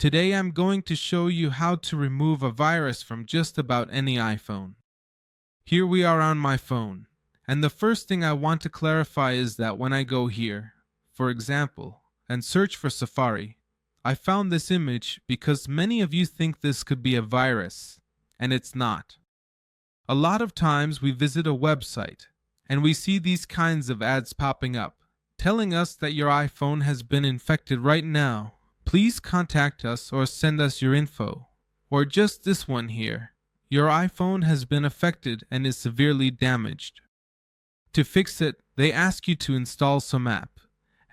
Today I'm going to show you how to remove a virus from just about any iPhone. Here we are on my phone, and the first thing I want to clarify is that when I go here, for example, and search for Safari, I found this image because many of you think this could be a virus, and it's not. A lot of times we visit a website, and we see these kinds of ads popping up, telling us that your iPhone has been infected right now. Please contact us or send us your info. Or just this one here. Your iPhone has been affected and is severely damaged. To fix it, they ask you to install some app.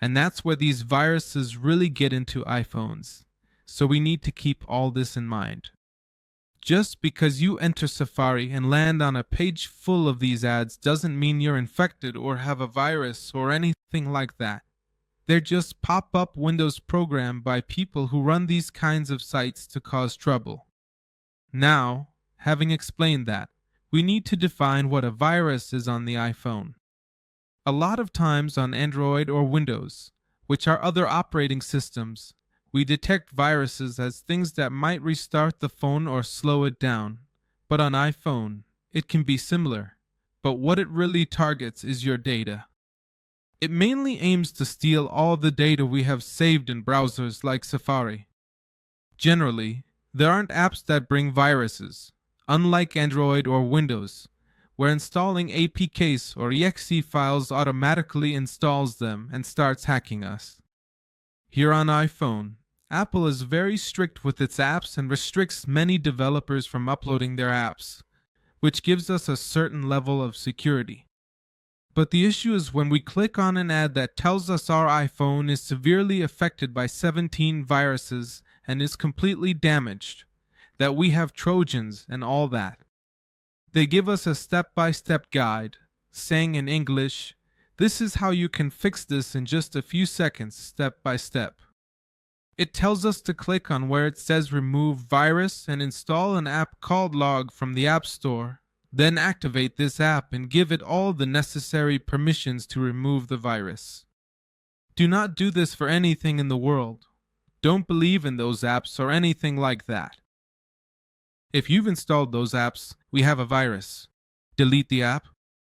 And that's where these viruses really get into iPhones. So we need to keep all this in mind. Just because you enter Safari and land on a page full of these ads doesn't mean you're infected or have a virus or anything like that. They're just pop-up windows programmed by people who run these kinds of sites to cause trouble. Now, having explained that, we need to define what a virus is on the iPhone. A lot of times on Android or Windows, which are other operating systems, we detect viruses as things that might restart the phone or slow it down. But on iPhone, it can be similar. But what it really targets is your data. It mainly aims to steal all the data we have saved in browsers like Safari. Generally, there aren't apps that bring viruses, unlike Android or Windows, where installing APKs or exe files automatically installs them and starts hacking us. Here on iPhone, Apple is very strict with its apps and restricts many developers from uploading their apps, which gives us a certain level of security. But the issue is when we click on an ad that tells us our iPhone is severely affected by 17 viruses and is completely damaged, that we have Trojans and all that. They give us a step-by-step guide, saying in English, this is how you can fix this in just a few seconds, step by step. It tells us to click on where it says remove virus and install an app called Log from the App Store. Then activate this app and give it all the necessary permissions to remove the virus. Do not do this for anything in the world. Don't believe in those apps or anything like that. If you've installed those apps, we have a virus. Delete the app.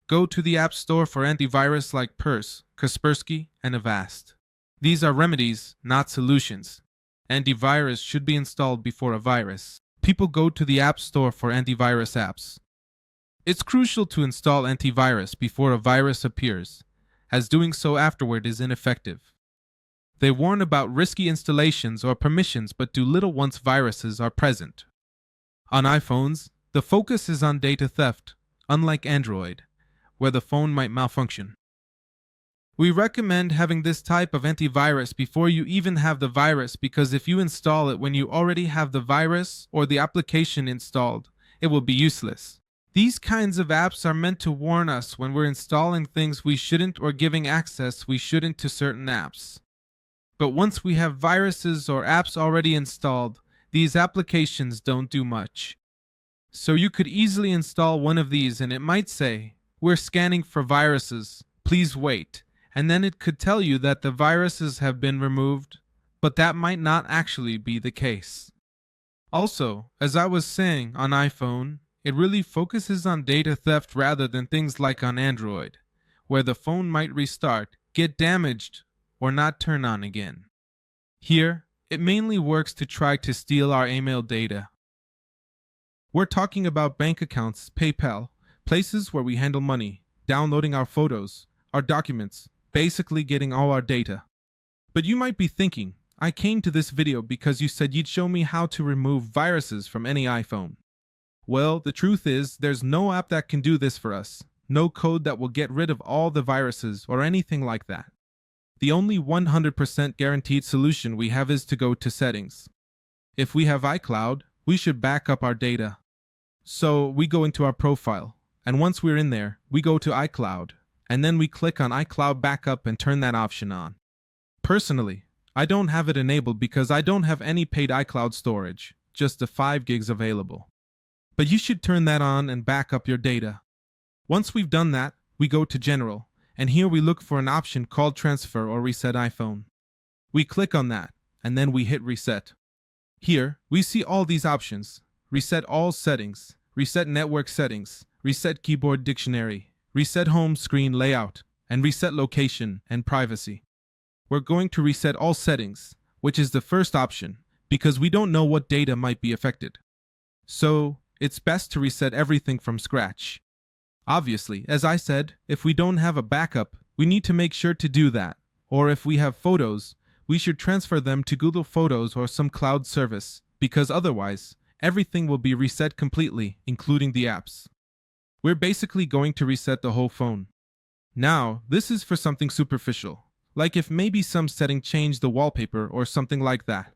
Go to the App Store for antivirus like Purse, Kaspersky, and Avast. These are remedies, not solutions. Antivirus should be installed before a virus. People go to the App Store for antivirus apps. It's crucial to install antivirus before a virus appears, as doing so afterward is ineffective. They warn about risky installations or permissions but do little once viruses are present. On iPhones, the focus is on data theft, unlike Android, where the phone might malfunction. We recommend having this type of antivirus before you even have the virus because if you install it when you already have the virus or the application installed, it will be useless. These kinds of apps are meant to warn us when we're installing things we shouldn't or giving access we shouldn't to certain apps. But once we have viruses or apps already installed, these applications don't do much. So you could easily install one of these and it might say, we're scanning for viruses, please wait. And then it could tell you that the viruses have been removed, but that might not actually be the case. Also, as I was saying on iPhone, it really focuses on data theft rather than things like on Android, where the phone might restart, get damaged, or not turn on again. Here, it mainly works to try to steal our email data. We're talking about bank accounts, PayPal, places where we handle money, downloading our photos, our documents, basically getting all our data. But you might be thinking, I came to this video because you said you'd show me how to remove viruses from any iPhone. Well, the truth is, there's no app that can do this for us. No code that will get rid of all the viruses or anything like that. The only 100% guaranteed solution we have is to go to settings. If we have iCloud, we should back up our data. So we go into our profile, and once we're in there, we go to iCloud, and then we click on iCloud Backup and turn that option on. Personally, I don't have it enabled because I don't have any paid iCloud storage, just the 5 gigs available. But you should turn that on and back up your data. Once we've done that, we go to General, and here we look for an option called Transfer or Reset iPhone. We click on that, and then we hit Reset. Here, we see all these options: reset all settings, reset network settings, reset keyboard dictionary, reset home screen layout, and reset location and privacy. We're going to reset all settings, which is the first option, because we don't know what data might be affected. So, it's best to reset everything from scratch. Obviously, as I said, if we don't have a backup, we need to make sure to do that. Or if we have photos, we should transfer them to Google Photos or some cloud service, because otherwise, everything will be reset completely, including the apps. We're basically going to reset the whole phone. Now, this is for something superficial, like if maybe some setting changed the wallpaper or something like that.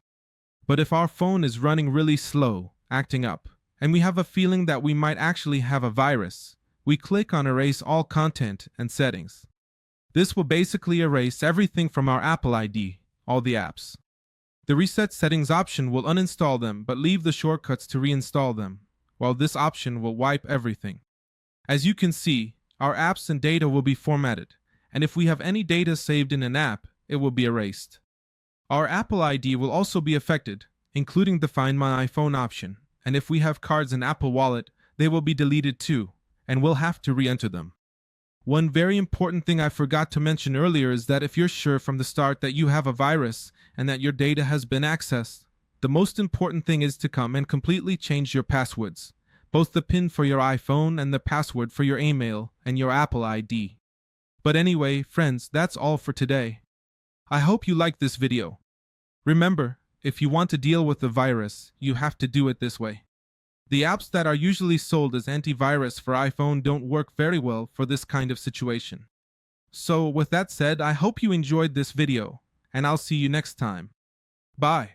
But if our phone is running really slow, acting up, and we have a feeling that we might actually have a virus, we click on Erase All Content and Settings. This will basically erase everything from our Apple ID, all the apps. The Reset Settings option will uninstall them but leave the shortcuts to reinstall them, while this option will wipe everything. As you can see, our apps and data will be formatted, and if we have any data saved in an app, it will be erased. Our Apple ID will also be affected, including the Find My iPhone option, and if we have cards in Apple Wallet, they will be deleted too, and we'll have to re-enter them. One very important thing I forgot to mention earlier is that if you're sure from the start that you have a virus and that your data has been accessed, the most important thing is to come and completely change your passwords, both the PIN for your iPhone and the password for your email and your Apple ID. But anyway, friends, that's all for today. I hope you liked this video. Remember, if you want to deal with the virus, you have to do it this way. The apps that are usually sold as antivirus for iPhone don't work very well for this kind of situation. So with that said, I hope you enjoyed this video, and I'll see you next time. Bye.